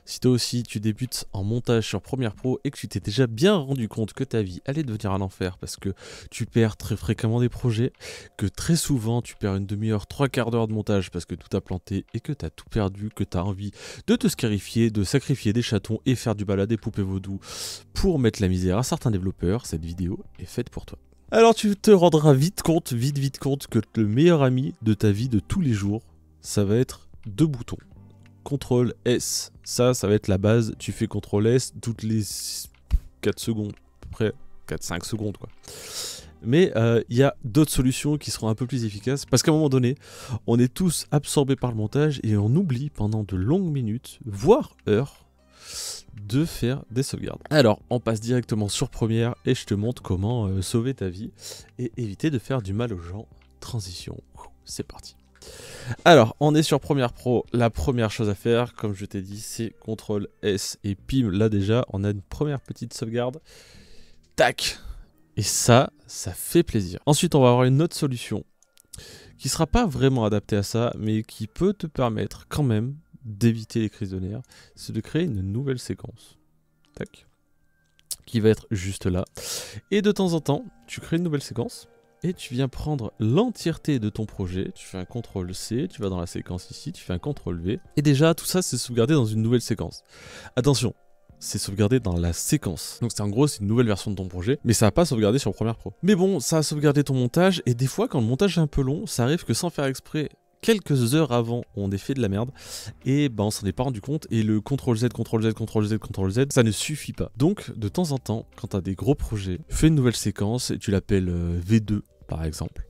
Si toi aussi tu débutes en montage sur Premiere Pro et que tu t'es déjà bien rendu compte que ta vie allait devenir un enfer parce que tu perds très fréquemment des projets, que très souvent tu perds une demi-heure, trois quarts d'heure de montage parce que tout a planté et que tu as tout perdu, que tu as envie de te scarifier, de sacrifier des chatons et faire du balai des poupées vaudou pour mettre la misère à certains développeurs, cette vidéo est faite pour toi. Alors tu te rendras vite compte que le meilleur ami de ta vie de tous les jours, ça va être deux boutons. CTRL S, ça va être la base, tu fais CTRL S toutes les 4 secondes, à peu près 4-5 secondes quoi. Mais il y a d'autres solutions qui seront un peu plus efficaces, parce qu'à un moment donné, on est tous absorbés par le montage et on oublie pendant de longues minutes, voire heures, de faire des sauvegardes. Alors, on passe directement sur Premiere et je te montre comment sauver ta vie et éviter de faire du mal aux gens. Transition, c'est parti. Alors, on est sur Premiere Pro, la première chose à faire, comme je t'ai dit, c'est CTRL S et pim, là déjà, on a une première petite sauvegarde. Tac! Et ça fait plaisir. Ensuite, on va avoir une autre solution qui sera pas vraiment adaptée à ça, mais qui peut te permettre quand même d'éviter les crises de nerfs, c'est de créer une nouvelle séquence. Tac. Qui va être juste là. Et de temps en temps, tu crées une nouvelle séquence. Et tu viens prendre l'entièreté de ton projet, tu fais un CTRL-C, tu vas dans la séquence ici, tu fais un CTRL-V. Et déjà, tout ça, c'est sauvegardé dans une nouvelle séquence. Attention, c'est sauvegardé dans la séquence. Donc c'est en gros, c'est une nouvelle version de ton projet, mais ça va pas sauvegarder sur Premiere Pro. Mais bon, ça a sauvegardé ton montage, et des fois, quand le montage est un peu long, ça arrive que sans faire exprès, quelques heures avant, on ait fait de la merde, et ben on s'en est pas rendu compte, et le CTRL-Z, CTRL-Z, CTRL-Z, CTRL-Z, ça ne suffit pas. Donc, de temps en temps, quand tu as des gros projets, fais une nouvelle séquence, et tu l'appelles V2, par exemple.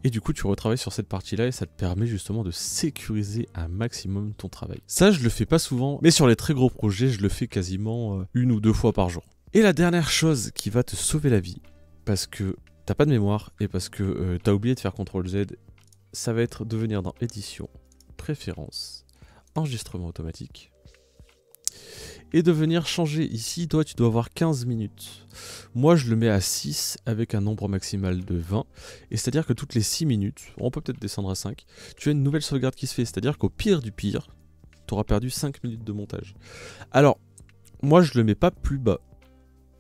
Et du coup, tu retravailles sur cette partie-là et ça te permet justement de sécuriser un maximum ton travail. Ça, je le fais pas souvent, mais sur les très gros projets, je le fais quasiment une ou deux fois par jour. Et la dernière chose qui va te sauver la vie, parce que t'as pas de mémoire et parce que t'as oublié de faire CTRL-Z, ça va être de venir dans Édition, Préférences, Enregistrement automatique, et de venir changer. Ici, toi, tu dois avoir 15 minutes. Moi, je le mets à 6 avec un nombre maximal de 20. Et c'est-à-dire que toutes les 6 minutes, on peut peut-être descendre à 5, tu as une nouvelle sauvegarde qui se fait. C'est-à-dire qu'au pire du pire, tu auras perdu 5 minutes de montage. Alors, moi, je le mets pas plus bas.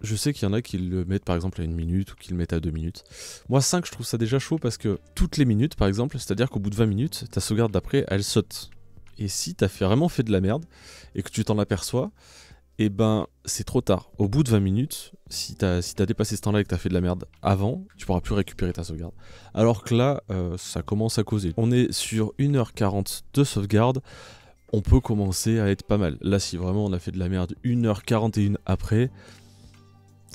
Je sais qu'il y en a qui le mettent par exemple à 1 minute ou qui le mettent à 2 minutes. Moi, 5, je trouve ça déjà chaud parce que toutes les minutes, par exemple, c'est-à-dire qu'au bout de 20 minutes, ta sauvegarde d'après, elle saute. Et si t'as vraiment fait de la merde et que tu t'en aperçois, et ben c'est trop tard. Au bout de 20 minutes, si t'as dépassé ce temps-là et que t'as fait de la merde avant, tu pourras plus récupérer ta sauvegarde. Alors que là, ça commence à causer. On est sur 1h40 de sauvegarde, on peut commencer à être pas mal. Là, si vraiment on a fait de la merde 1h41 après,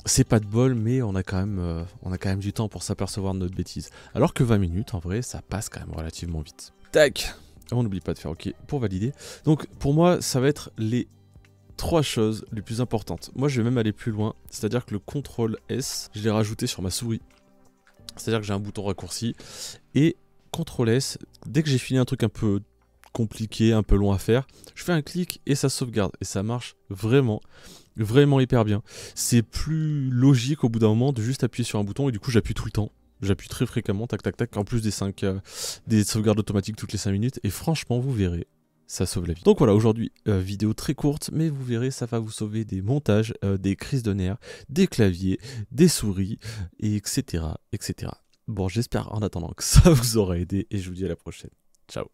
c'est pas de bol, mais on a quand même du temps pour s'apercevoir de notre bêtise. Alors que 20 minutes, en vrai, ça passe quand même relativement vite. Tac! On n'oublie pas de faire OK pour valider. Donc pour moi, ça va être les 3 choses les plus importantes. Moi, je vais même aller plus loin, c'est-à-dire que le CTRL S, je l'ai rajouté sur ma souris. C'est-à-dire que j'ai un bouton raccourci et CTRL S, dès que j'ai fini un truc un peu compliqué, un peu long à faire, je fais un clic et ça sauvegarde. Et ça marche vraiment hyper bien. C'est plus logique au bout d'un moment de juste appuyer sur un bouton et du coup j'appuie tout le temps. J'appuie très fréquemment, tac tac tac, en plus des sauvegardes automatiques toutes les 5 minutes. Et franchement, vous verrez, ça sauve la vie. Donc voilà, aujourd'hui, vidéo très courte, mais vous verrez, ça va vous sauver des montages, des crises de nerfs, des claviers, des souris, et etc. etc. Bon, j'espère en attendant que ça vous aura aidé, et je vous dis à la prochaine. Ciao.